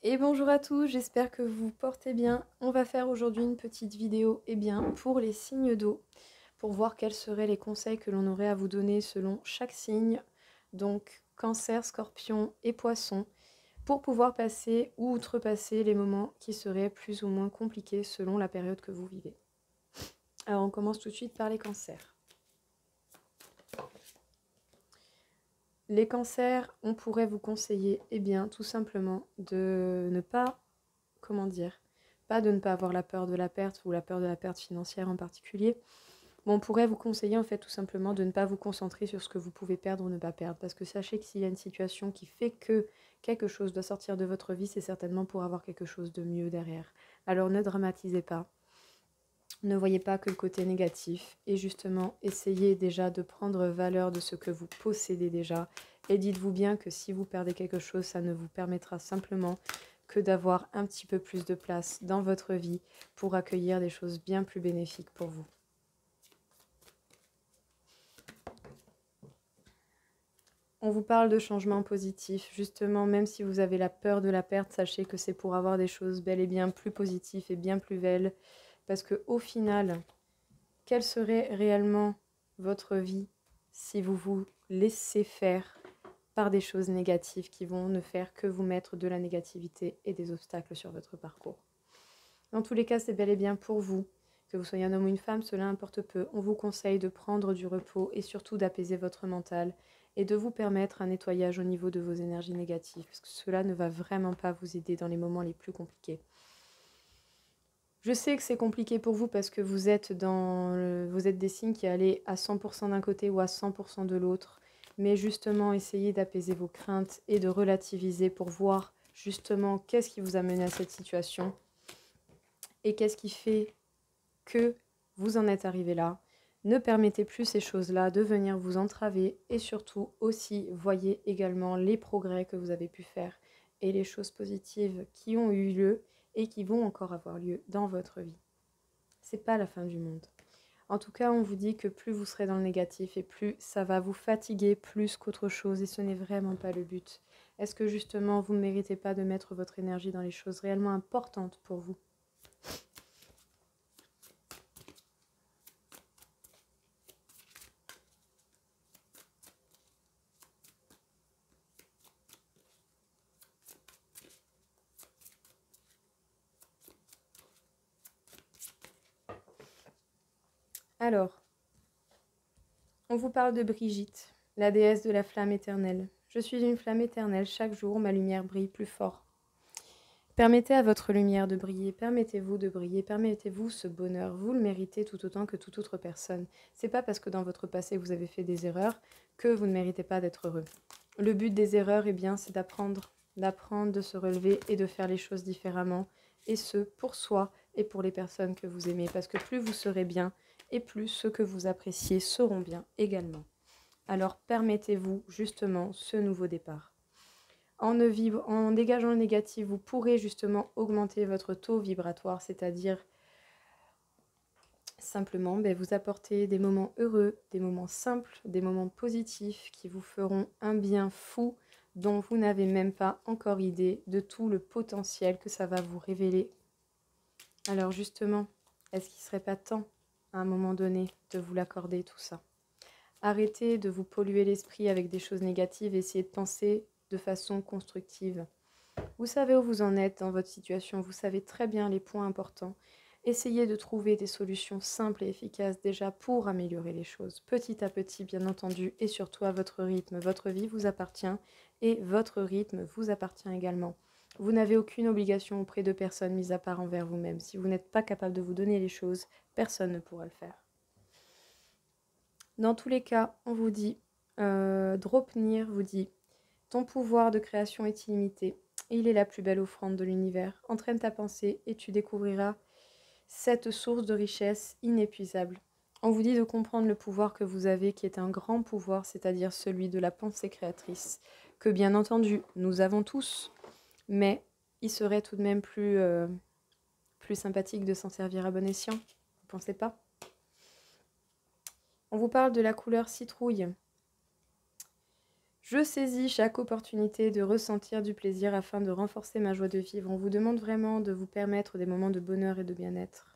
Et bonjour à tous, j'espère que vous portez bien. On va faire aujourd'hui une petite vidéo pour les signes d'eau, pour voir quels seraient les conseils que l'on aurait à vous donner selon chaque signe, donc Cancer, Scorpion et Poisson, pour pouvoir passer ou outrepasser les moments qui seraient plus ou moins compliqués selon la période que vous vivez. Alors on commence tout de suite par les cancers. Les cancers, on pourrait vous conseiller, tout simplement de ne pas, pas de ne pas avoir la peur de la perte ou la peur de la perte financière en particulier. Mais on pourrait vous conseiller en fait tout simplement de ne pas vous concentrer sur ce que vous pouvez perdre ou ne pas perdre. Parce que sachez que s'il y a une situation qui fait que quelque chose doit sortir de votre vie, c'est certainement pour avoir quelque chose de mieux derrière. Alors ne dramatisez pas. Ne voyez pas que le côté négatif et justement essayez déjà de prendre valeur de ce que vous possédez déjà et dites-vous bien que si vous perdez quelque chose, ça ne vous permettra simplement que d'avoir un petit peu plus de place dans votre vie pour accueillir des choses bien plus bénéfiques pour vous. On vous parle de changements positifs, justement, même si vous avez la peur de la perte, sachez que c'est pour avoir des choses bel et bien plus positives et bien plus belles, parce que au final, quelle serait réellement votre vie si vous vous laissez faire par des choses négatives qui vont ne faire que vous mettre de la négativité et des obstacles sur votre parcours? Dans tous les cas, c'est bel et bien pour vous. Que vous soyez un homme ou une femme, cela importe peu. On vous conseille de prendre du repos et surtout d'apaiser votre mental et de vous permettre un nettoyage au niveau de vos énergies négatives, parce que cela ne va vraiment pas vous aider dans les moments les plus compliqués. Je sais que c'est compliqué pour vous parce que vous êtes des signes qui allaient à 100% d'un côté ou à 100% de l'autre. Mais justement, essayez d'apaiser vos craintes et de relativiser pour voir justement qu'est-ce qui vous a mené à cette situation et qu'est-ce qui fait que vous en êtes arrivé là. Ne permettez plus ces choses-là de venir vous entraver et surtout aussi voyez également les progrès que vous avez pu faire et les choses positives qui ont eu lieu et qui vont encore avoir lieu dans votre vie. C'est pas la fin du monde. En tout cas, on vous dit que plus vous serez dans le négatif et plus ça va vous fatiguer plus qu'autre chose et ce n'est vraiment pas le but. Est-ce que justement vous ne méritez pas de mettre votre énergie dans les choses réellement importantes pour vous ? Alors, on vous parle de Brigitte, la déesse de la flamme éternelle. Je suis une flamme éternelle, chaque jour ma lumière brille plus fort. Permettez à votre lumière de briller, permettez-vous de briller, permettez-vous ce bonheur. Vous le méritez tout autant que toute autre personne. C'est pas parce que dans votre passé vous avez fait des erreurs que vous ne méritez pas d'être heureux. Le but des erreurs, c'est d'apprendre, de se relever et de faire les choses différemment. Et ce, pour soi et pour les personnes que vous aimez. Parce que plus vous serez bien, et plus ceux que vous appréciez seront bien également. Alors permettez-vous justement ce nouveau départ. En dégageant le négatif, vous pourrez justement augmenter votre taux vibratoire, c'est-à-dire simplement vous apporter des moments heureux, des moments simples, des moments positifs qui vous feront un bien fou dont vous n'avez même pas encore idée de tout le potentiel que ça va vous révéler. Alors justement, est-ce qu'il ne serait pas temps, à un moment donné, de vous l'accorder tout ça ? Arrêtez de vous polluer l'esprit avec des choses négatives, essayez de penser de façon constructive. Vous savez où vous en êtes dans votre situation, vous savez très bien les points importants. Essayez de trouver des solutions simples et efficaces déjà pour améliorer les choses, petit à petit bien entendu, et surtout à votre rythme. Votre vie vous appartient et votre rythme vous appartient également. Vous n'avez aucune obligation auprès de personne mis à part envers vous-même. Si vous n'êtes pas capable de vous donner les choses, personne ne pourra le faire. Dans tous les cas, on vous dit, Draupnir vous dit, ton pouvoir de création est illimité. Il est la plus belle offrande de l'univers. Entraîne ta pensée et tu découvriras cette source de richesse inépuisable. On vous dit de comprendre le pouvoir que vous avez, qui est un grand pouvoir, c'est-à-dire celui de la pensée créatrice, que bien entendu, nous avons tous, mais il serait tout de même plus sympathique de s'en servir à bon escient. Vous pensez pas ? On vous parle de la couleur citrouille. Je saisis chaque opportunité de ressentir du plaisir afin de renforcer ma joie de vivre. On vous demande vraiment de vous permettre des moments de bonheur et de bien-être.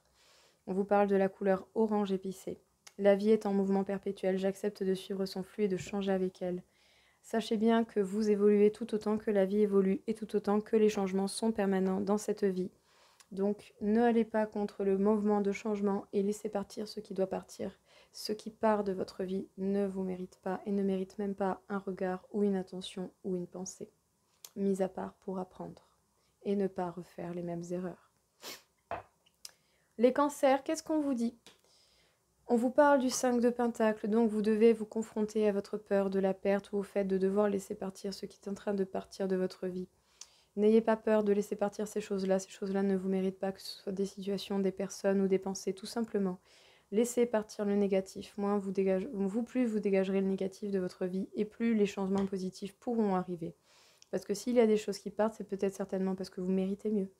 On vous parle de la couleur orange épicée. La vie est en mouvement perpétuel. J'accepte de suivre son flux et de changer avec elle. Sachez bien que vous évoluez tout autant que la vie évolue et tout autant que les changements sont permanents dans cette vie. Donc, ne allez pas contre le mouvement de changement et laissez partir ce qui doit partir. Ce qui part de votre vie ne vous mérite pas et ne mérite même pas un regard ou une attention ou une pensée, mis à part pour apprendre et ne pas refaire les mêmes erreurs. Les cancers, qu'est-ce qu'on vous dit? On vous parle du 5 de Pentacle, donc vous devez vous confronter à votre peur de la perte ou au fait de devoir laisser partir ce qui est en train de partir de votre vie. N'ayez pas peur de laisser partir ces choses-là ne vous méritent pas, que ce soit des situations, des personnes ou des pensées, tout simplement. Laissez partir le négatif, plus vous dégagerez le négatif de votre vie et plus les changements positifs pourront arriver. Parce que s'il y a des choses qui partent, c'est peut-être certainement parce que vous méritez mieux.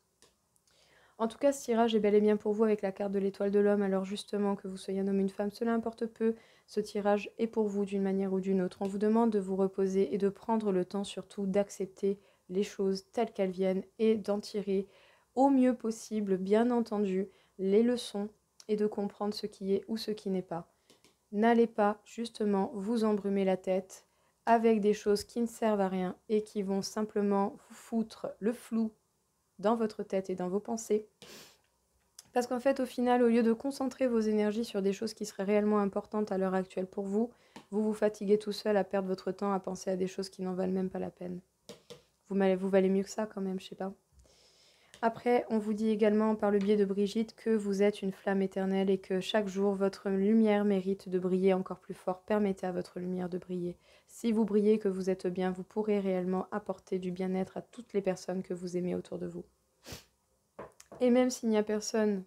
En tout cas, ce tirage est bel et bien pour vous avec la carte de l'étoile de l'homme. Alors justement, que vous soyez un homme ou une femme, cela importe peu. Ce tirage est pour vous d'une manière ou d'une autre. On vous demande de vous reposer et de prendre le temps surtout d'accepter les choses telles qu'elles viennent et d'en tirer au mieux possible, bien entendu, les leçons et de comprendre ce qui est ou ce qui n'est pas. N'allez pas justement vous embrumer la tête avec des choses qui ne servent à rien et qui vont simplement vous foutre le flou dans votre tête et dans vos pensées. Parce qu'en fait, au final, au lieu de concentrer vos énergies sur des choses qui seraient réellement importantes à l'heure actuelle pour vous, vous vous fatiguez tout seul à perdre votre temps à penser à des choses qui n'en valent même pas la peine. Vous valez mieux que ça quand même, je sais pas. Après, on vous dit également par le biais de Brigitte que vous êtes une flamme éternelle et que chaque jour, votre lumière mérite de briller encore plus fort. Permettez à votre lumière de briller. Si vous brillez, que vous êtes bien, vous pourrez réellement apporter du bien-être à toutes les personnes que vous aimez autour de vous. Et même s'il n'y a personne,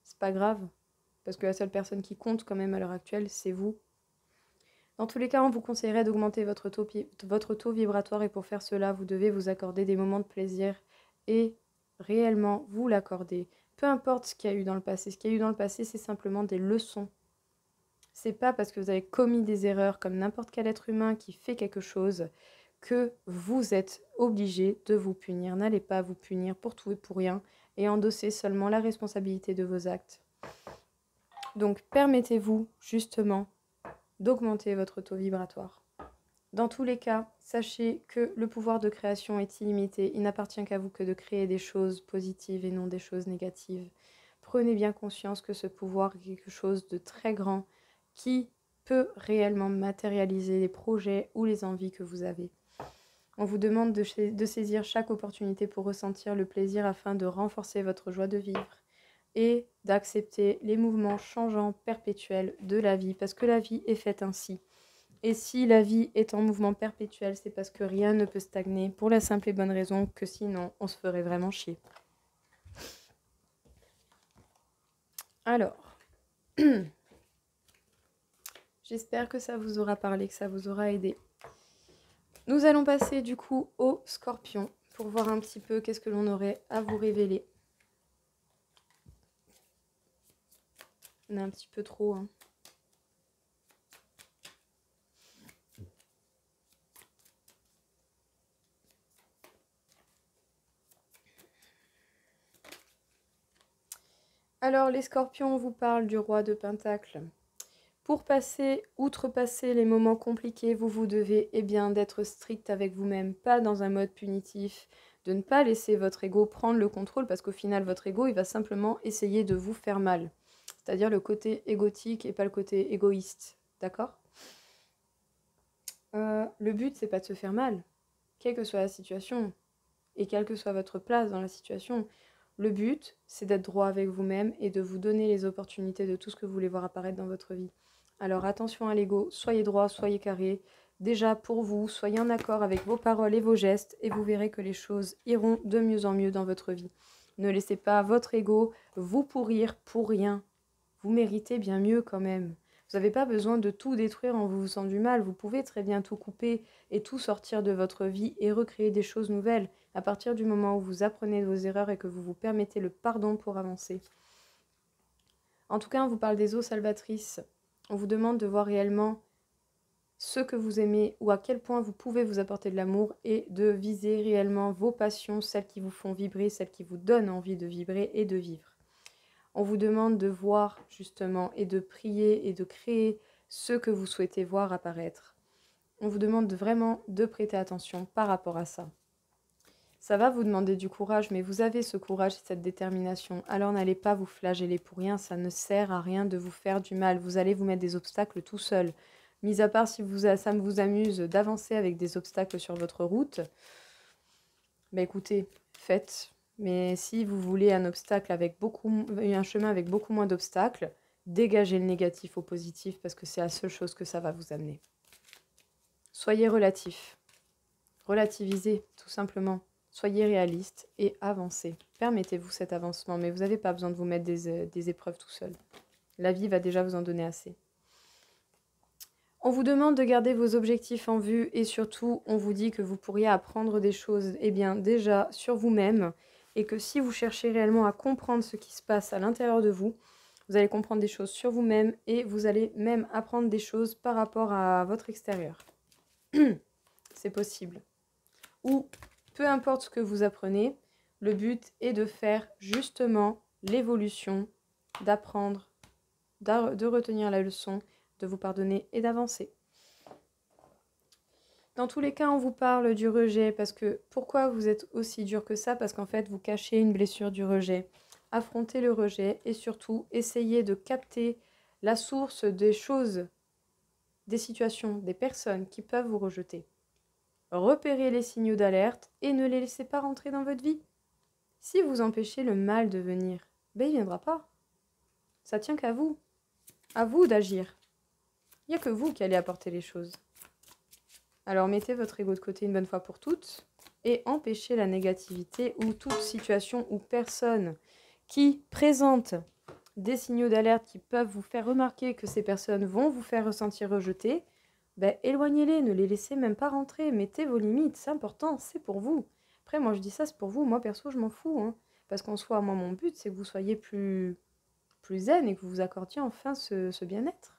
c'est pas grave, parce que la seule personne qui compte quand même à l'heure actuelle, c'est vous. Dans tous les cas, on vous conseillerait d'augmenter votre taux vibratoire et pour faire cela, vous devez vous accorder des moments de plaisir et réellement vous l'accorder. Peu importe ce qu'il y a eu dans le passé. Ce qu'il y a eu dans le passé, c'est simplement des leçons. C'est pas parce que vous avez commis des erreurs comme n'importe quel être humain qui fait quelque chose que vous êtes obligé de vous punir. N'allez pas vous punir pour tout et pour rien et endossez seulement la responsabilité de vos actes. Donc permettez-vous justement d'augmenter votre taux vibratoire. Dans tous les cas, sachez que le pouvoir de création est illimité. Il n'appartient qu'à vous que de créer des choses positives et non des choses négatives. Prenez bien conscience que ce pouvoir est quelque chose de très grand qui peut réellement matérialiser les projets ou les envies que vous avez. On vous demande de saisir chaque opportunité pour ressentir le plaisir afin de renforcer votre joie de vivre et d'accepter les mouvements changeants perpétuels de la vie, parce que la vie est faite ainsi. Et si la vie est en mouvement perpétuel, c'est parce que rien ne peut stagner, pour la simple et bonne raison que sinon, on se ferait vraiment chier. Alors, j'espère que ça vous aura parlé, que ça vous aura aidé. Nous allons passer du coup au Scorpion, pour voir un petit peu qu'est-ce que l'on aurait à vous révéler. On est un petit peu trop, hein. Alors, les Scorpions, on vous parle du roi de Pentacle. Pour outrepasser les moments compliqués, vous devez d'être strict avec vous-même, pas dans un mode punitif, de ne pas laisser votre ego prendre le contrôle, parce qu'au final, votre ego, il va simplement essayer de vous faire mal. C'est-à-dire le côté égotique et pas le côté égoïste, d'accord? Le but, c'est pas de se faire mal, quelle que soit la situation, et quelle que soit votre place dans la situation. Le but, c'est d'être droit avec vous-même et de vous donner les opportunités de tout ce que vous voulez voir apparaître dans votre vie. Alors attention à l'ego, soyez droit, soyez carré. Déjà pour vous, soyez en accord avec vos paroles et vos gestes et vous verrez que les choses iront de mieux en mieux dans votre vie. Ne laissez pas votre ego vous pourrir pour rien. Vous méritez bien mieux quand même. Vous n'avez pas besoin de tout détruire en vous faisant du mal. Vous pouvez très bien tout couper et tout sortir de votre vie et recréer des choses nouvelles à partir du moment où vous apprenez de vos erreurs et que vous vous permettez le pardon pour avancer. En tout cas, on vous parle des eaux salvatrices. On vous demande de voir réellement ce que vous aimez ou à quel point vous pouvez vous apporter de l'amour et de viser réellement vos passions, celles qui vous font vibrer, celles qui vous donnent envie de vibrer et de vivre. On vous demande de voir justement et de prier et de créer ce que vous souhaitez voir apparaître. On vous demande vraiment de prêter attention par rapport à ça. Ça va vous demander du courage, mais vous avez ce courage et cette détermination. Alors n'allez pas vous flageller pour rien, ça ne sert à rien de vous faire du mal. Vous allez vous mettre des obstacles tout seul. Mis à part si ça vous amuse d'avancer avec des obstacles sur votre route, bah écoutez, faites. Mais si vous voulez un chemin avec beaucoup moins d'obstacles, dégagez le négatif au positif parce que c'est la seule chose que ça va vous amener. Soyez relatif. Relativisez, tout simplement. Soyez réaliste et avancez. Permettez-vous cet avancement, mais vous n'avez pas besoin de vous mettre des épreuves tout seul. La vie va déjà vous en donner assez. On vous demande de garder vos objectifs en vue et surtout, on vous dit que vous pourriez apprendre des choses déjà sur vous-même et que si vous cherchez réellement à comprendre ce qui se passe à l'intérieur de vous, vous allez comprendre des choses sur vous-même et vous allez même apprendre des choses par rapport à votre extérieur. C'est possible. Ou peu importe ce que vous apprenez, le but est de faire justement l'évolution, d'apprendre, de retenir la leçon, de vous pardonner et d'avancer. Dans tous les cas, on vous parle du rejet parce que pourquoi vous êtes aussi dur que ça? Parce qu'en fait, vous cachez une blessure du rejet. Affrontez le rejet et surtout, essayez de capter la source des choses, des situations, des personnes qui peuvent vous rejeter. Repérez les signaux d'alerte et ne les laissez pas rentrer dans votre vie. Si vous empêchez le mal de venir, ben il ne viendra pas. Ça tient qu'à vous. À vous d'agir. Il n'y a que vous qui allez apporter les choses. Alors mettez votre ego de côté une bonne fois pour toutes et empêchez la négativité ou toute situation ou personne qui présente des signaux d'alerte qui peuvent vous faire remarquer que ces personnes vont vous faire ressentir rejeté. Ben, éloignez-les, ne les laissez même pas rentrer, mettez vos limites, c'est important, c'est pour vous. Après, moi je dis ça, c'est pour vous, moi perso je m'en fous, hein, parce qu'en soi, moi mon but c'est que vous soyez plus zen et que vous vous accordiez enfin ce bien-être.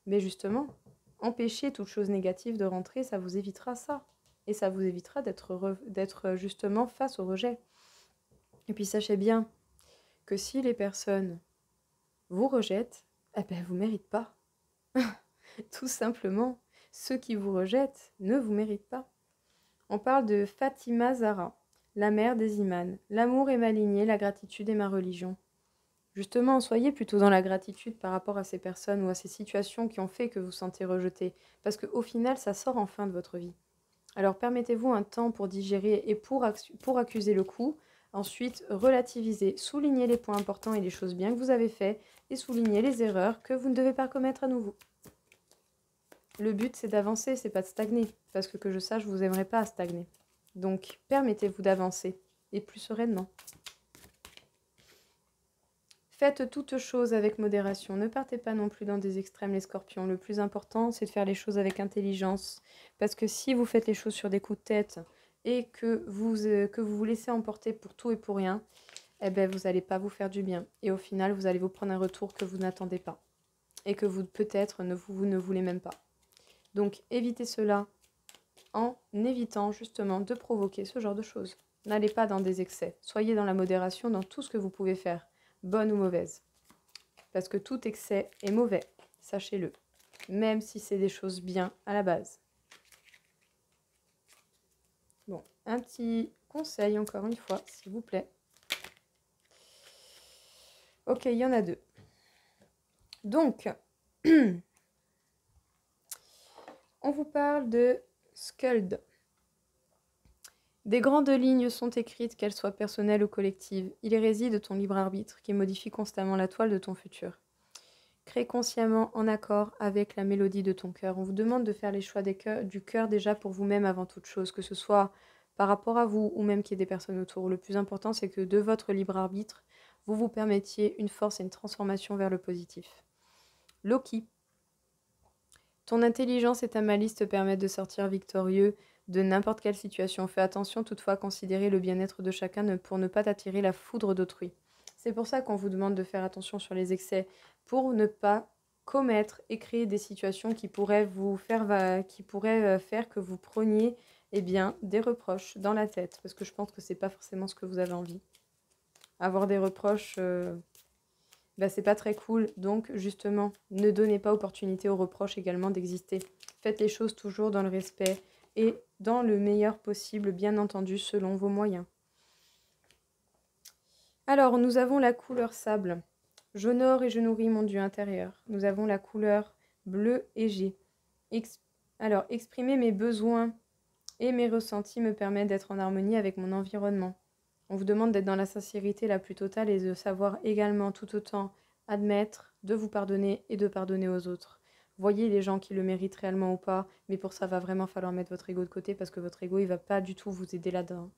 Mais justement, empêcher toute chose négative de rentrer, ça vous évitera ça. Et ça vous évitera d'être justement face au rejet. Et puis sachez bien que si les personnes vous rejettent, eh ben, vous ne méritez pas. Tout simplement, ceux qui vous rejettent ne vous méritent pas. On parle de Fatima Zahra, la mère des imams. L'amour est ma lignée, la gratitude est ma religion. Justement, soyez plutôt dans la gratitude par rapport à ces personnes ou à ces situations qui ont fait que vous vous sentez rejeté. Parce qu'au final, ça sort enfin de votre vie. Alors permettez-vous un temps pour digérer et pour accuser le coup. Ensuite, relativisez, soulignez les points importants et les choses bien que vous avez fait et soulignez les erreurs que vous ne devez pas commettre à nouveau. Le but, c'est d'avancer, c'est pas de stagner. Parce que je sache, vous n'aimerez pas stagner. Donc, permettez-vous d'avancer et plus sereinement. Faites toutes choses avec modération. Ne partez pas non plus dans des extrêmes, les scorpions. Le plus important, c'est de faire les choses avec intelligence. Parce que si vous faites les choses sur des coups de tête et que vous vous laissez emporter pour tout et pour rien, eh ben, vous n'allez pas vous faire du bien. Et au final, vous allez vous prendre un retour que vous n'attendez pas. Et que vous, peut-être, vous ne voulez même pas. Donc, évitez cela en évitant justement de provoquer ce genre de choses. N'allez pas dans des excès. Soyez dans la modération dans tout ce que vous pouvez faire, bonne ou mauvaise. Parce que tout excès est mauvais, sachez-le. Même si c'est des choses bien à la base. Bon, un petit conseil encore une fois, s'il vous plaît. Ok, il y en a deux. Donc, on vous parle de Skuld. Des grandes lignes sont écrites, qu'elles soient personnelles ou collectives. Il y réside ton libre arbitre qui modifie constamment la toile de ton futur. Crée consciemment en accord avec la mélodie de ton cœur. On vous demande de faire les choix du cœur déjà pour vous-même avant toute chose, que ce soit par rapport à vous ou même qu'il y ait des personnes autour. Le plus important, c'est que de votre libre arbitre, vous vous permettiez une force et une transformation vers le positif. Loki. Ton intelligence et ta malice te permettent de sortir victorieux de n'importe quelle situation. Fais attention toutefois à considérer le bien-être de chacun pour ne pas t'attirer la foudre d'autrui. C'est pour ça qu'on vous demande de faire attention sur les excès, pour ne pas commettre et créer des situations qui pourraient faire que vous preniez eh bien, des reproches dans la tête. Parce que je pense que c'est pas forcément ce que vous avez envie. Avoir des reproches, bah, c'est pas très cool. Donc, justement, ne donnez pas opportunité aux reproches également d'exister. Faites les choses toujours dans le respect et dans le meilleur possible, bien entendu, selon vos moyens. Alors, nous avons la couleur sable. J'honore et je nourris mon Dieu intérieur. Nous avons la couleur bleu et G. Alors, exprimer mes besoins et mes ressentis me permet d'être en harmonie avec mon environnement. On vous demande d'être dans la sincérité la plus totale et de savoir également tout autant admettre, de vous pardonner et de pardonner aux autres. Voyez les gens qui le méritent réellement ou pas, mais pour ça, va vraiment falloir mettre votre ego de côté parce que votre ego, il va pas du tout vous aider là-dedans.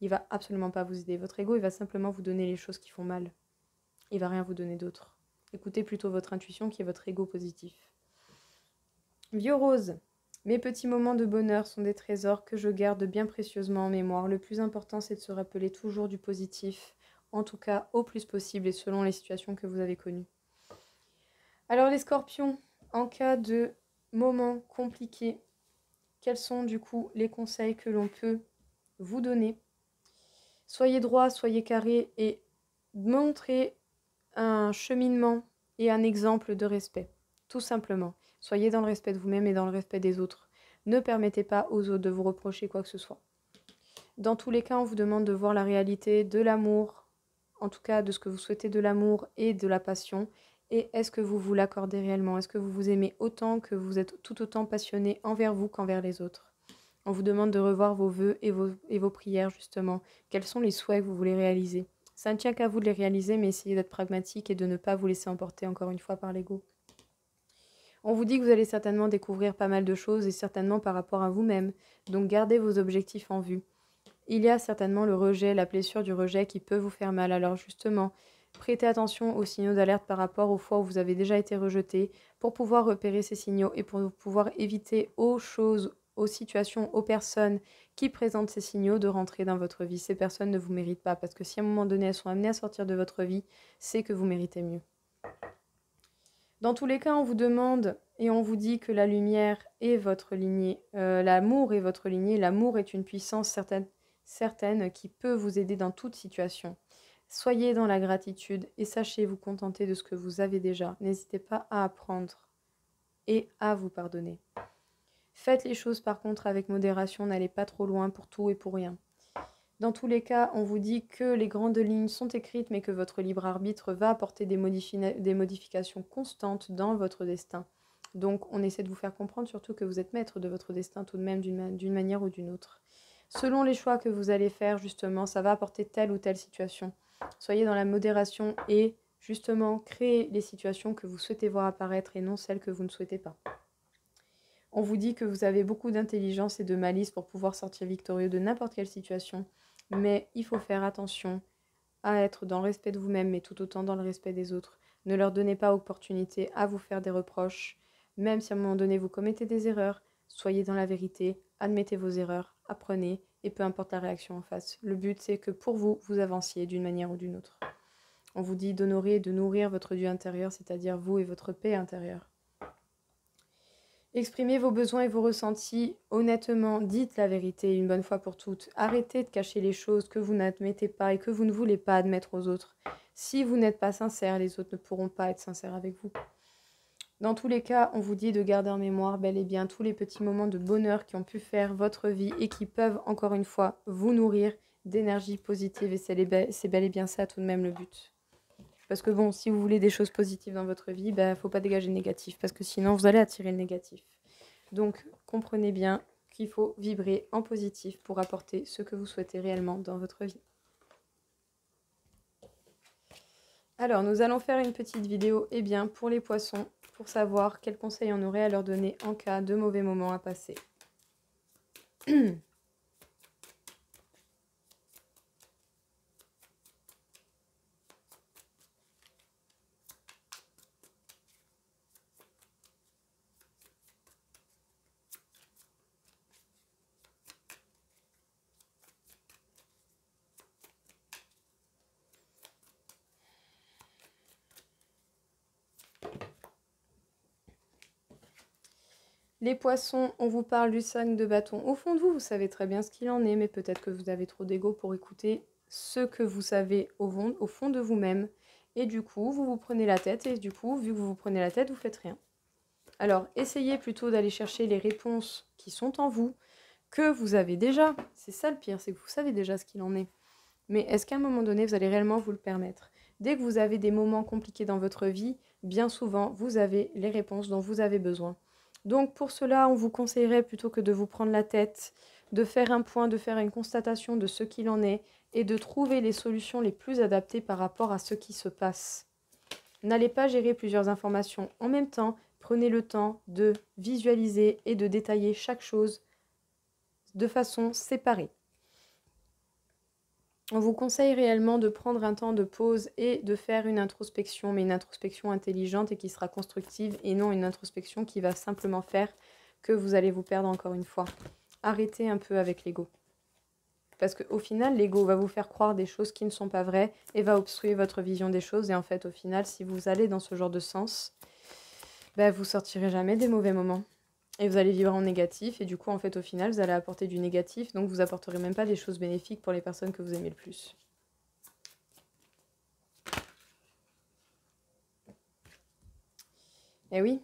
Il va absolument pas vous aider. Votre ego, il va simplement vous donner les choses qui font mal. Il va rien vous donner d'autre. Écoutez plutôt votre intuition qui est votre ego positif. Vieux rose. Mes petits moments de bonheur sont des trésors que je garde bien précieusement en mémoire. Le plus important, c'est de se rappeler toujours du positif, en tout cas au plus possible et selon les situations que vous avez connues. Alors les scorpions, en cas de moments compliqués, quels sont du coup les conseils que l'on peut vous donner? Soyez droit, soyez carré et montrez un cheminement et un exemple de respect, tout simplement. Soyez dans le respect de vous-même et dans le respect des autres. Ne permettez pas aux autres de vous reprocher quoi que ce soit. Dans tous les cas, on vous demande de voir la réalité de l'amour, en tout cas de ce que vous souhaitez de l'amour et de la passion. Et est-ce que vous vous l'accordez réellement? Est-ce que vous vous aimez autant, que vous êtes tout autant passionné envers vous qu'envers les autres? On vous demande de revoir vos vœux et vos prières, justement. Quels sont les souhaits que vous voulez réaliser? Ça ne tient qu'à vous de les réaliser, mais essayez d'être pragmatique et de ne pas vous laisser emporter encore une fois par l'ego. On vous dit que vous allez certainement découvrir pas mal de choses et certainement par rapport à vous-même. Donc gardez vos objectifs en vue. Il y a certainement le rejet, la blessure du rejet qui peut vous faire mal. Alors justement, prêtez attention aux signaux d'alerte par rapport aux fois où vous avez déjà été rejeté pour pouvoir repérer ces signaux et pour pouvoir éviter aux choses, aux situations, aux personnes qui présentent ces signaux de rentrer dans votre vie. Ces personnes ne vous méritent pas parce que si à un moment donné elles sont amenées à sortir de votre vie, c'est que vous méritez mieux. Dans tous les cas, on vous demande et on vous dit que la lumière est votre lignée, l'amour est votre lignée, l'amour est une puissance certaine qui peut vous aider dans toute situation. Soyez dans la gratitude et sachez vous contenter de ce que vous avez déjà. N'hésitez pas à apprendre et à vous pardonner. Faites les choses par contre avec modération, n'allez pas trop loin pour tout et pour rien. Dans tous les cas, on vous dit que les grandes lignes sont écrites, mais que votre libre arbitre va apporter des modifications constantes dans votre destin. Donc, on essaie de vous faire comprendre surtout que vous êtes maître de votre destin tout de même d'une manière ou d'une autre. Selon les choix que vous allez faire, justement, ça va apporter telle ou telle situation. Soyez dans la modération et, justement, créez les situations que vous souhaitez voir apparaître et non celles que vous ne souhaitez pas. On vous dit que vous avez beaucoup d'intelligence et de malice pour pouvoir sortir victorieux de n'importe quelle situation. Mais il faut faire attention à être dans le respect de vous-même, mais tout autant dans le respect des autres. Ne leur donnez pas opportunité à vous faire des reproches. Même si à un moment donné vous commettez des erreurs, soyez dans la vérité, admettez vos erreurs, apprenez, et peu importe la réaction en face. Le but, c'est que pour vous, vous avanciez d'une manière ou d'une autre. On vous dit d'honorer et de nourrir votre Dieu intérieur, c'est-à-dire vous et votre paix intérieure. Exprimez vos besoins et vos ressentis honnêtement, dites la vérité une bonne fois pour toutes. Arrêtez de cacher les choses que vous n'admettez pas et que vous ne voulez pas admettre aux autres. Si vous n'êtes pas sincère, les autres ne pourront pas être sincères avec vous. Dans tous les cas, on vous dit de garder en mémoire bel et bien tous les petits moments de bonheur qui ont pu faire votre vie et qui peuvent, encore une fois, vous nourrir d'énergie positive. Et c'est bel et bien ça tout de même le but. Parce que bon, si vous voulez des choses positives dans votre vie, il ne faut pas dégager le négatif, parce que sinon vous allez attirer le négatif. Donc comprenez bien qu'il faut vibrer en positif pour apporter ce que vous souhaitez réellement dans votre vie. Alors nous allons faire une petite vidéo pour les poissons, pour savoir quels conseils on aurait à leur donner en cas de mauvais moments à passer. Les poissons, on vous parle du 5 de bâton. Au fond de vous, vous savez très bien ce qu'il en est, mais peut-être que vous avez trop d'ego pour écouter ce que vous savez au fond de vous-même. Et du coup, vous vous prenez la tête, et du coup, vu que vous vous prenez la tête, vous faites rien. Alors, essayez plutôt d'aller chercher les réponses qui sont en vous, que vous avez déjà. C'est ça le pire, c'est que vous savez déjà ce qu'il en est. Mais est-ce qu'à un moment donné, vous allez réellement vous le permettre? Dès que vous avez des moments compliqués dans votre vie, bien souvent, vous avez les réponses dont vous avez besoin. Donc pour cela, on vous conseillerait plutôt que de vous prendre la tête, de faire un point, de faire une constatation de ce qu'il en est et de trouver les solutions les plus adaptées par rapport à ce qui se passe. N'allez pas gérer plusieurs informations en même temps, prenez le temps de visualiser et de détailler chaque chose de façon séparée. On vous conseille réellement de prendre un temps de pause et de faire une introspection, mais une introspection intelligente et qui sera constructive et non une introspection qui va simplement faire que vous allez vous perdre encore une fois. Arrêtez un peu avec l'ego. Parce qu'au final, l'ego va vous faire croire des choses qui ne sont pas vraies et va obstruer votre vision des choses. Et en fait, au final, si vous allez dans ce genre de sens, vous sortirez jamais des mauvais moments. Et vous allez vivre en négatif, et du coup, en fait, au final, vous allez apporter du négatif, donc vous apporterez même pas des choses bénéfiques pour les personnes que vous aimez le plus. Et oui,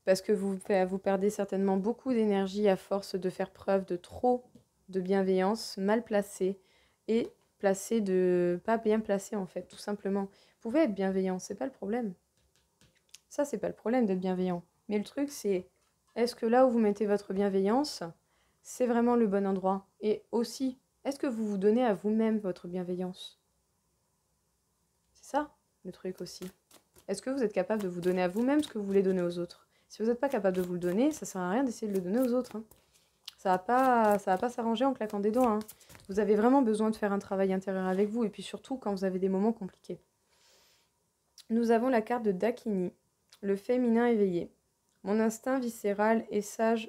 parce que vous perdez certainement beaucoup d'énergie à force de faire preuve de trop de bienveillance mal placée, et placée de pas bien placée en fait, tout simplement. Vous pouvez être bienveillant, c'est pas le problème. Ça, c'est pas le problème d'être bienveillant. Mais le truc, c'est, est-ce que là où vous mettez votre bienveillance, c'est vraiment le bon endroit? Et aussi, est-ce que vous vous donnez à vous-même votre bienveillance? C'est ça, le truc aussi. Est-ce que vous êtes capable de vous donner à vous-même ce que vous voulez donner aux autres? Si vous n'êtes pas capable de vous le donner, ça sert à rien d'essayer de le donner aux autres, hein. Ça va pas s'arranger en claquant des doigts, hein. Vous avez vraiment besoin de faire un travail intérieur avec vous, et puis surtout quand vous avez des moments compliqués. Nous avons la carte de Dakini, le féminin éveillé. Mon instinct viscéral est sage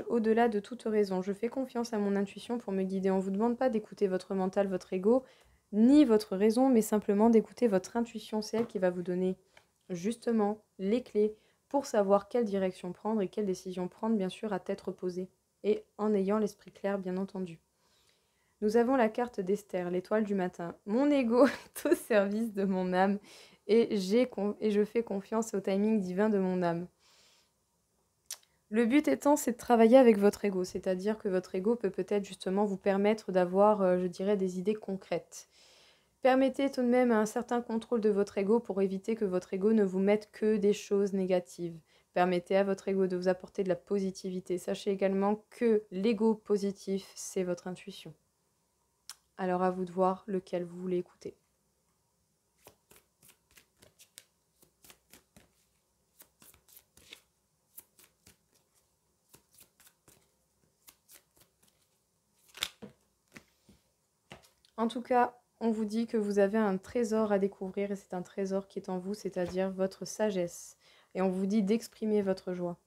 au-delà de toute raison. Je fais confiance à mon intuition pour me guider. On ne vous demande pas d'écouter votre mental, votre ego, ni votre raison, mais simplement d'écouter votre intuition. C'est elle qui va vous donner justement les clés pour savoir quelle direction prendre et quelle décision prendre, bien sûr, à tête reposée et en ayant l'esprit clair, bien entendu. Nous avons la carte d'Esther, l'étoile du matin. Mon ego est au service de mon âme et je fais confiance au timing divin de mon âme. Le but étant, c'est de travailler avec votre ego, c'est-à-dire que votre ego peut peut-être justement vous permettre d'avoir, je dirais, des idées concrètes. Permettez tout de même un certain contrôle de votre ego pour éviter que votre ego ne vous mette que des choses négatives. Permettez à votre ego de vous apporter de la positivité. Sachez également que l'ego positif, c'est votre intuition. Alors à vous de voir lequel vous voulez écouter. En tout cas, on vous dit que vous avez un trésor à découvrir et c'est un trésor qui est en vous, c'est-à-dire votre sagesse. Et on vous dit d'exprimer votre joie.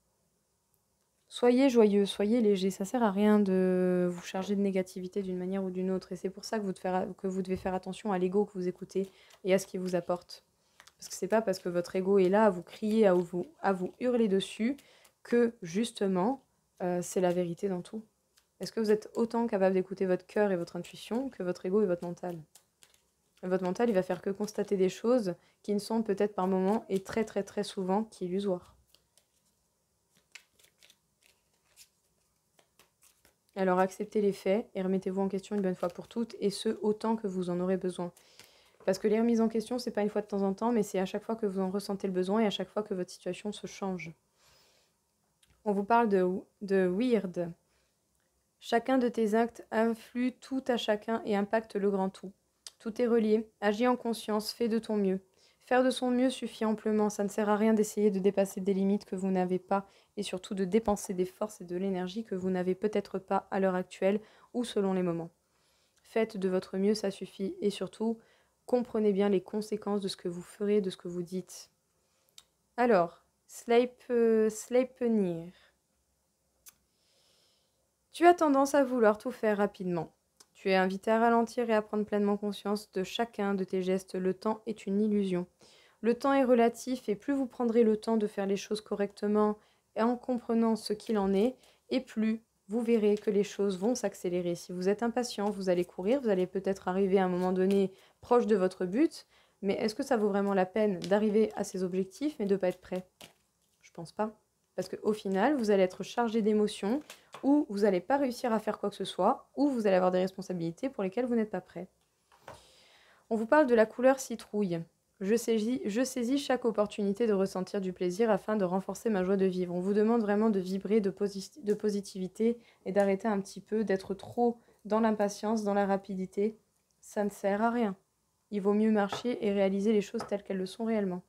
Soyez joyeux, soyez léger, ça sert à rien de vous charger de négativité d'une manière ou d'une autre. Et c'est pour ça que vous devez faire attention à l'ego que vous écoutez et à ce qu'il vous apporte. Parce que c'est pas parce que votre ego est là à vous crier, à vous hurler dessus, que justement, c'est la vérité dans tout. Est-ce que vous êtes autant capable d'écouter votre cœur et votre intuition que votre ego et votre mental? Votre mental, il va faire que constater des choses qui ne sont peut-être par moments et très très très souvent qu'illusoires. Alors acceptez les faits et remettez-vous en question une bonne fois pour toutes, et ce, autant que vous en aurez besoin. Parce que les remises en question, c'est pas une fois de temps en temps, mais c'est à chaque fois que vous en ressentez le besoin et à chaque fois que votre situation se change. On vous parle de weird. Chacun de tes actes influe tout à chacun et impacte le grand tout. Tout est relié. Agis en conscience, fais de ton mieux. Faire de son mieux suffit amplement. Ça ne sert à rien d'essayer de dépasser des limites que vous n'avez pas et surtout de dépenser des forces et de l'énergie que vous n'avez peut-être pas à l'heure actuelle ou selon les moments. Faites de votre mieux, ça suffit. Et surtout, comprenez bien les conséquences de ce que vous ferez, de ce que vous dites. Alors, Sleipnir. Tu as tendance à vouloir tout faire rapidement. Tu es invité à ralentir et à prendre pleinement conscience de chacun de tes gestes. Le temps est une illusion. Le temps est relatif et plus vous prendrez le temps de faire les choses correctement et en comprenant ce qu'il en est, et plus vous verrez que les choses vont s'accélérer. Si vous êtes impatient, vous allez courir, vous allez peut-être arriver à un moment donné proche de votre but, mais est-ce que ça vaut vraiment la peine d'arriver à ces objectifs mais de ne pas être prêt? Je pense pas. Parce qu'au final, vous allez être chargé d'émotions, ou vous n'allez pas réussir à faire quoi que ce soit, ou vous allez avoir des responsabilités pour lesquelles vous n'êtes pas prêt. On vous parle de la couleur citrouille. Je saisis chaque opportunité de ressentir du plaisir afin de renforcer ma joie de vivre. On vous demande vraiment de vibrer de positivité et d'arrêter un petit peu d'être trop dans l'impatience, dans la rapidité. Ça ne sert à rien. Il vaut mieux marcher et réaliser les choses telles qu'elles le sont réellement.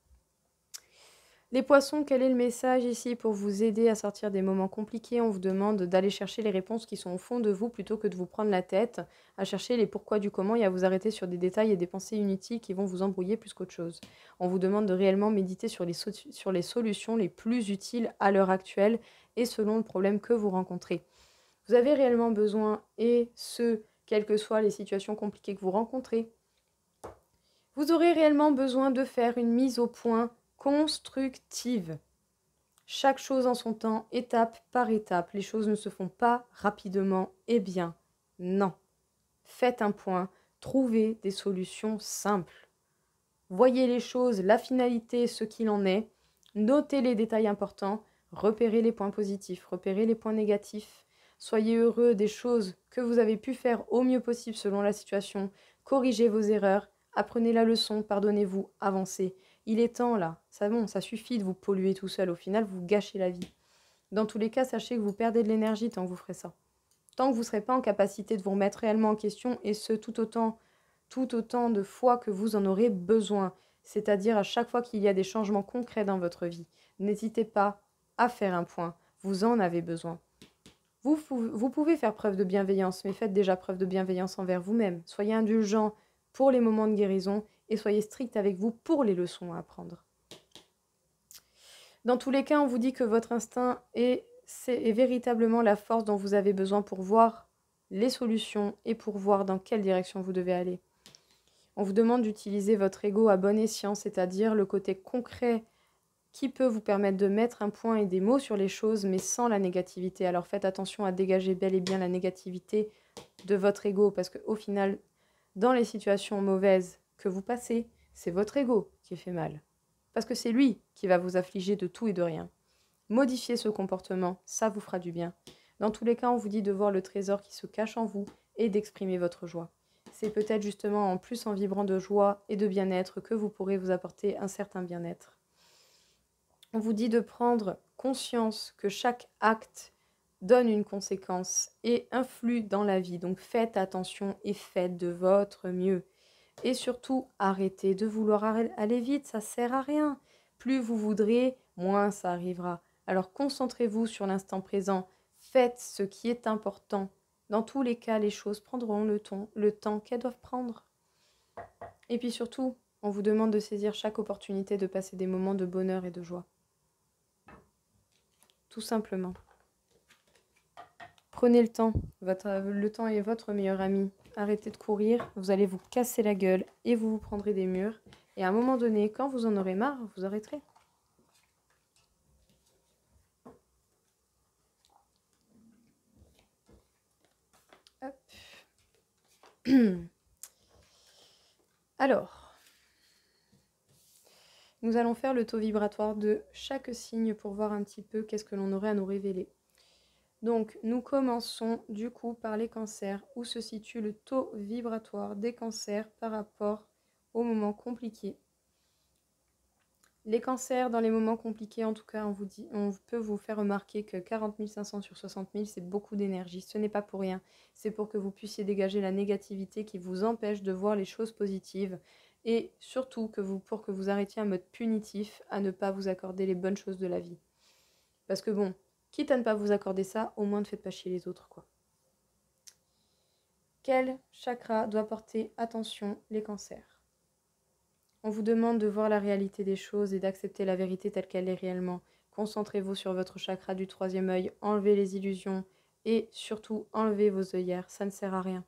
Les poissons, quel est le message ici pour vous aider à sortir des moments compliqués? On vous demande d'aller chercher les réponses qui sont au fond de vous plutôt que de vous prendre la tête, à chercher les pourquoi du comment et à vous arrêter sur des détails et des pensées inutiles qui vont vous embrouiller plus qu'autre chose. On vous demande de réellement méditer sur les solutions les plus utiles à l'heure actuelle et selon le problème que vous rencontrez. Vous avez réellement besoin, et ce, quelles que soient les situations compliquées que vous rencontrez, vous aurez réellement besoin de faire une mise au point constructive. Chaque chose en son temps, étape par étape. Les choses ne se font pas rapidement et bien. Non. Faites un point, trouvez des solutions simples. Voyez les choses, la finalité, ce qu'il en est. Notez les détails importants, repérez les points positifs, repérez les points négatifs. Soyez heureux des choses que vous avez pu faire au mieux possible selon la situation. Corrigez vos erreurs, apprenez la leçon, pardonnez-vous, avancez. Il est temps là, ça suffit de vous polluer tout seul. Au final, vous gâchez la vie. Dans tous les cas, sachez que vous perdez de l'énergie tant que vous ferez ça. Tant que vous ne serez pas en capacité de vous remettre réellement en question, et ce tout autant de fois que vous en aurez besoin, c'est-à-dire à chaque fois qu'il y a des changements concrets dans votre vie. N'hésitez pas à faire un point, vous en avez besoin. Vous pouvez faire preuve de bienveillance, mais faites déjà preuve de bienveillance envers vous-même. Soyez indulgent pour les moments de guérison et soyez strict avec vous pour les leçons à apprendre. Dans tous les cas, on vous dit que votre instinct est véritablement la force dont vous avez besoin pour voir les solutions et pour voir dans quelle direction vous devez aller. On vous demande d'utiliser votre ego à bon escient, c'est-à-dire le côté concret qui peut vous permettre de mettre un point et des mots sur les choses, mais sans la négativité. Alors faites attention à dégager bel et bien la négativité de votre ego, parce qu'au final, dans les situations mauvaises que vous passez, c'est votre ego qui fait mal. Parce que c'est lui qui va vous affliger de tout et de rien. Modifiez ce comportement, ça vous fera du bien. Dans tous les cas, on vous dit de voir le trésor qui se cache en vous et d'exprimer votre joie. C'est peut-être justement en plus en vibrant de joie et de bien-être que vous pourrez vous apporter un certain bien-être. On vous dit de prendre conscience que chaque acte donne une conséquence et influe dans la vie. Donc faites attention et faites de votre mieux. Et surtout, arrêtez de vouloir aller vite, ça sert à rien. Plus vous voudrez, moins ça arrivera. Alors concentrez-vous sur l'instant présent. Faites ce qui est important. Dans tous les cas, les choses prendront le temps qu'elles doivent prendre. Et puis surtout, on vous demande de saisir chaque opportunité de passer des moments de bonheur et de joie. Tout simplement. Prenez le temps. Le temps est votre meilleur ami. Arrêtez de courir, vous allez vous casser la gueule et vous vous prendrez des murs. Et à un moment donné, quand vous en aurez marre, vous arrêterez. Hop. Alors, nous allons faire le taux vibratoire de chaque signe pour voir un petit peu qu'est-ce que l'on aurait à nous révéler. Donc, nous commençons du coup par les cancers, où se situe le taux vibratoire des cancers par rapport aux moments compliqués. Les cancers, dans les moments compliqués, en tout cas, on peut vous faire remarquer que 40 500 sur 60 000, c'est beaucoup d'énergie. Ce n'est pas pour rien. C'est pour que vous puissiez dégager la négativité qui vous empêche de voir les choses positives. Et surtout, pour que vous arrêtiez un mode punitif à ne pas vous accorder les bonnes choses de la vie. Parce que bon, quitte à ne pas vous accorder ça, au moins ne faites pas chier les autres, quoi. Quel chakra doit porter attention les cancers? On vous demande de voir la réalité des choses et d'accepter la vérité telle qu'elle est réellement. Concentrez-vous sur votre chakra du troisième œil, enlevez les illusions et surtout enlevez vos œillères, ça ne sert à rien.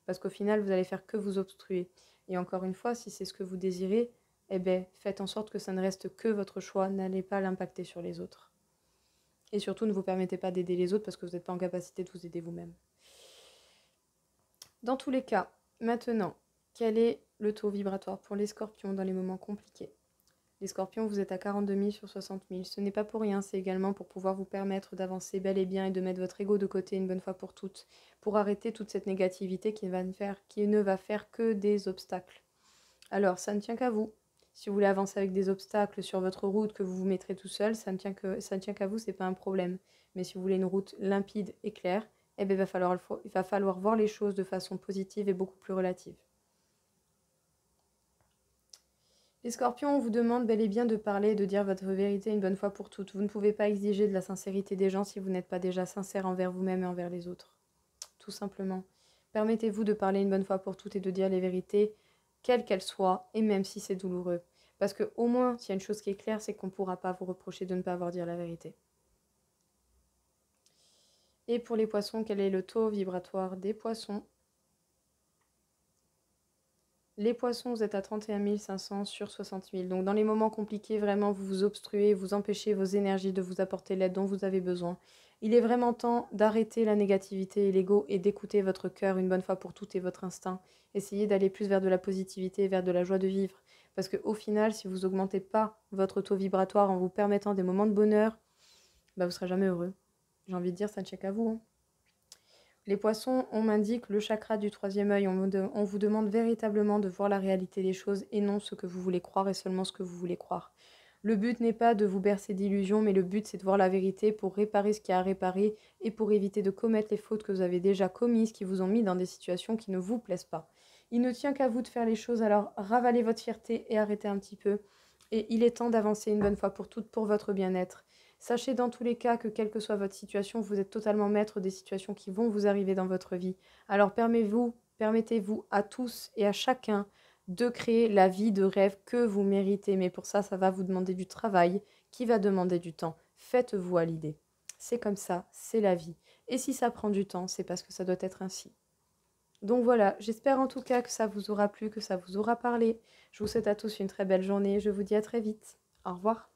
Parce qu'au final, vous allez faire que vous obstruer. Et encore une fois, si c'est ce que vous désirez, eh bien, faites en sorte que ça ne reste que votre choix, n'allez pas l'impacter sur les autres. Et surtout, ne vous permettez pas d'aider les autres parce que vous n'êtes pas en capacité de vous aider vous-même. Dans tous les cas, maintenant, quel est le taux vibratoire pour les scorpions dans les moments compliqués? Les scorpions, vous êtes à 42 000 sur 60 000. Ce n'est pas pour rien, c'est également pour pouvoir vous permettre d'avancer bel et bien et de mettre votre ego de côté une bonne fois pour toutes, pour arrêter toute cette négativité qui ne va faire que des obstacles. Alors, ça ne tient qu'à vous. Si vous voulez avancer avec des obstacles sur votre route que vous vous mettrez tout seul, ça ne tient qu'à vous, c'est pas un problème. Mais si vous voulez une route limpide et claire, eh bien, il va falloir voir les choses de façon positive et beaucoup plus relative. Les scorpions, on vous demande bel et bien de parler et de dire votre vérité une bonne fois pour toutes. Vous ne pouvez pas exiger de la sincérité des gens si vous n'êtes pas déjà sincère envers vous-même et envers les autres. Tout simplement. Permettez-vous de parler une bonne fois pour toutes et de dire les vérités, quelles qu'elles soient, et même si c'est douloureux. Parce que au moins, s'il y a une chose qui est claire, c'est qu'on ne pourra pas vous reprocher de ne pas avoir dit la vérité. Et pour les poissons, quel est le taux vibratoire des poissons? Les poissons, vous êtes à 31 500 sur 60 000. Donc dans les moments compliqués, vraiment, vous vous obstruez, vous empêchez vos énergies de vous apporter l'aide dont vous avez besoin. Il est vraiment temps d'arrêter la négativité et l'ego et d'écouter votre cœur une bonne fois pour toutes et votre instinct. Essayez d'aller plus vers de la positivité, vers de la joie de vivre. Parce qu'au final, si vous n'augmentez pas votre taux vibratoire en vous permettant des moments de bonheur, bah vous ne serez jamais heureux. J'ai envie de dire, ça ne tient qu'à vous. Hein. Les poissons, on m'indique le chakra du troisième œil. On vous demande véritablement de voir la réalité des choses et non ce que vous voulez croire et seulement ce que vous voulez croire. Le but n'est pas de vous bercer d'illusions, mais le but c'est de voir la vérité pour réparer ce qu'il y a à réparer et pour éviter de commettre les fautes que vous avez déjà commises qui vous ont mis dans des situations qui ne vous plaisent pas. Il ne tient qu'à vous de faire les choses, alors ravalez votre fierté et arrêtez un petit peu. Et il est temps d'avancer une bonne fois pour toutes pour votre bien-être. Sachez dans tous les cas que quelle que soit votre situation, vous êtes totalement maître des situations qui vont vous arriver dans votre vie. Alors permettez-vous à tous et à chacun de créer la vie de rêve que vous méritez. Mais pour ça, ça va vous demander du travail qui va demander du temps. Faites-vous à l'idée. C'est comme ça, c'est la vie. Et si ça prend du temps, c'est parce que ça doit être ainsi. Donc voilà, j'espère en tout cas que ça vous aura plu, que ça vous aura parlé. Je vous souhaite à tous une très belle journée. Je vous dis à très vite. Au revoir.